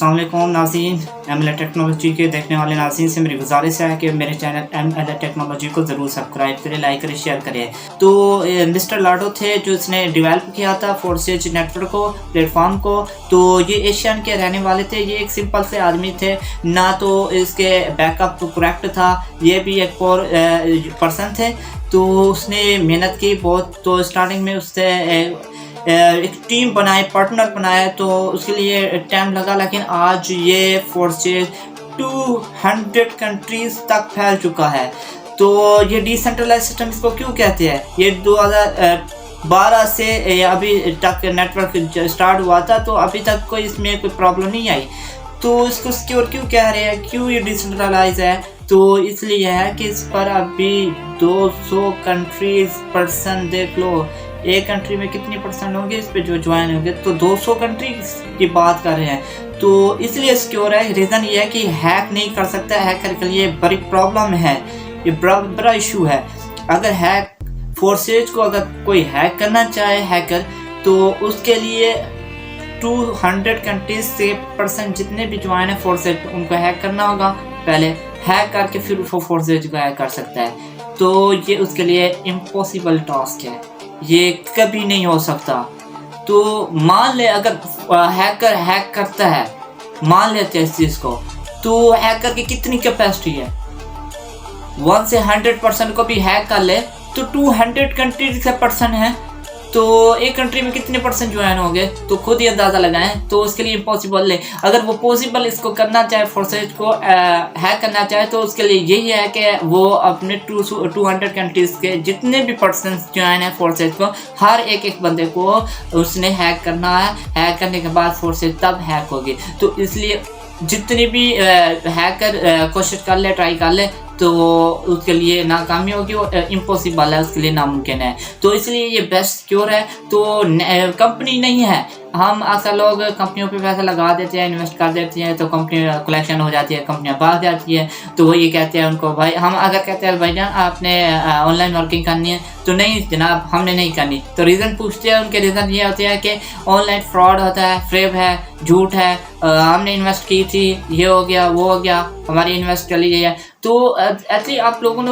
अस्सलाम वालेकुम नाज़रीन, एमएलए टेक्नोलॉजी के देखने वाले नाज़रीन से मेरी गुजारिश है कि मेरे चैनल एमएलए टेक्नोलॉजी को ज़रूर सब्सक्राइब करें, लाइक करें, शेयर करें। तो मिस्टर लाडो थे जो इसने डेवलप किया था फोर्सेज नेटवर्क को, प्लेटफॉर्म को। तो ये एशियन के रहने वाले थे, ये एक सिंपल से आदमी थे, ना तो इसके बैकअप तो करेक्ट था, ये भी एक और पर्सन थे। तो उसने मेहनत की बहुत। तो स्टार्टिंग में उससे एक टीम बनाए, पार्टनर बनाए, तो उसके लिए टाइम लगा, लेकिन आज ये फोर्सेज 200 कंट्रीज तक फैल चुका है। तो ये डिसेंट्रलाइज सिस्टम इसको क्यों कहते हैं? ये 2012 से अभी तक नेटवर्क स्टार्ट हुआ था, तो अभी तक कोई इसमें कोई प्रॉब्लम नहीं आई। तो इसको सिक्योर क्यों कह रहे हैं, क्यों ये डिसेंट्रलाइज है? तो इसलिए है कि इस पर अभी 200 कंट्रीज पर्सन, देख लो एक कंट्री में कितनी परसेंट होंगे इस पे जो ज्वाइन होंगे, तो 200 कंट्री की बात कर रहे हैं। तो इसलिए सिक्योर है। रीज़न ये है कि हैक नहीं कर सकता, हैकर के लिए बड़ी प्रॉब्लम है, ये बड़ा इशू है। अगर हैक फोर्सेज को अगर कोई हैक करना चाहे हैकर, तो उसके लिए 200 कंट्रीज से पर्सन जितने भी ज्वाइन है फोर्सेज, उनको हैक करना होगा। पहले हैक करके फिर वो फोर्सेज को हैक कर सकता है। तो ये उसके लिए इम्पॉसिबल टास्क है, ये कभी नहीं हो सकता। तो मान ले अगर हैकर हैक करता है, मान लेते हैं इस चीज़ को, तो हैकर की कितनी कैपेसिटी है? 1 से 100% को भी हैक कर ले तो 200 कंट्रीज के पर्सन है, तो एक कंट्री में कितने परसेंट ज्वाइन हो गए, तो खुद ही अंदाज़ा लगाएं। तो उसके लिए इम्पॉसिबल है। अगर वो पॉसिबल इसको करना चाहे, फोर्सेज को हैक करना चाहे, तो उसके लिए यही है कि वो अपने 200 कंट्रीज़ के जितने भी पर्सन ज्वाइन है फोर्सेज को, हर एक बंदे को उसने हैक करना है। हैक करने के बाद फोर्सेज तब हैक होगी। तो इसलिए जितनी भी हैकर कोशिश कर ले, ट्राई कर ले, तो उसके लिए नाकामी होगी, और इम्पॉसिबल है, उसके लिए नामुमकिन है। तो इसलिए ये बेस्ट सिक्योर है। तो कंपनी नहीं है, हम अक्सर लोग कंपनियों पे पैसा लगा देते हैं, इन्वेस्ट कर देते हैं, तो कंपनी कलेक्शन हो जाती है, कंपनियां भाग जाती है। तो वो ये कहते हैं उनको, भाई हम अगर कहते हैं भाईजान आपने ऑनलाइन वर्किंग करनी है, तो नहीं जनाब हमने नहीं करनी। तो रीज़न पूछते हैं, उनके रीज़न ये होते हैं कि ऑनलाइन फ्रॉड होता है, फ्रेब है, झूठ है, हमने इन्वेस्ट की थी, ये हो गया, वो हो गया, हमारी इन्वेस्ट चली गई है। तो ऐसे आप लोगों ने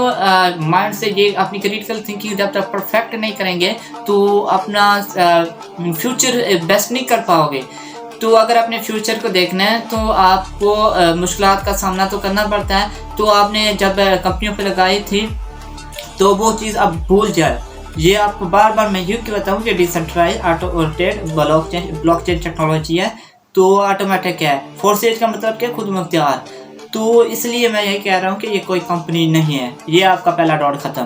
माइंड से ये अपनी क्रिटिकल थिंकिंग जब तक परफेक्ट नहीं करेंगे, तो अपना फ्यूचर बेस्ट नहीं कर पाओगे। तो अगर अपने फ्यूचर को देखना है, तो आपको मुश्किलात का सामना तो करना पड़ता है। तो आपने जब कंपनियों पे लगाई थी, तो वो चीज़ अब भूल जाए। ये आपको बार बार मैं यूँ क्यों बताऊँ कि डिसेंट्रलाइज ऑटोमेटेड ब्लॉकचेन टेक्नोलॉजी है। तो ऑटोमेटिक है, फोर्सेज का मतलब क्या, खुद मुख्तियार। तो इसलिए मैं ये कह रहा हूँ कि ये कोई कंपनी नहीं है। ये आपका पहला डॉट ख़त्म।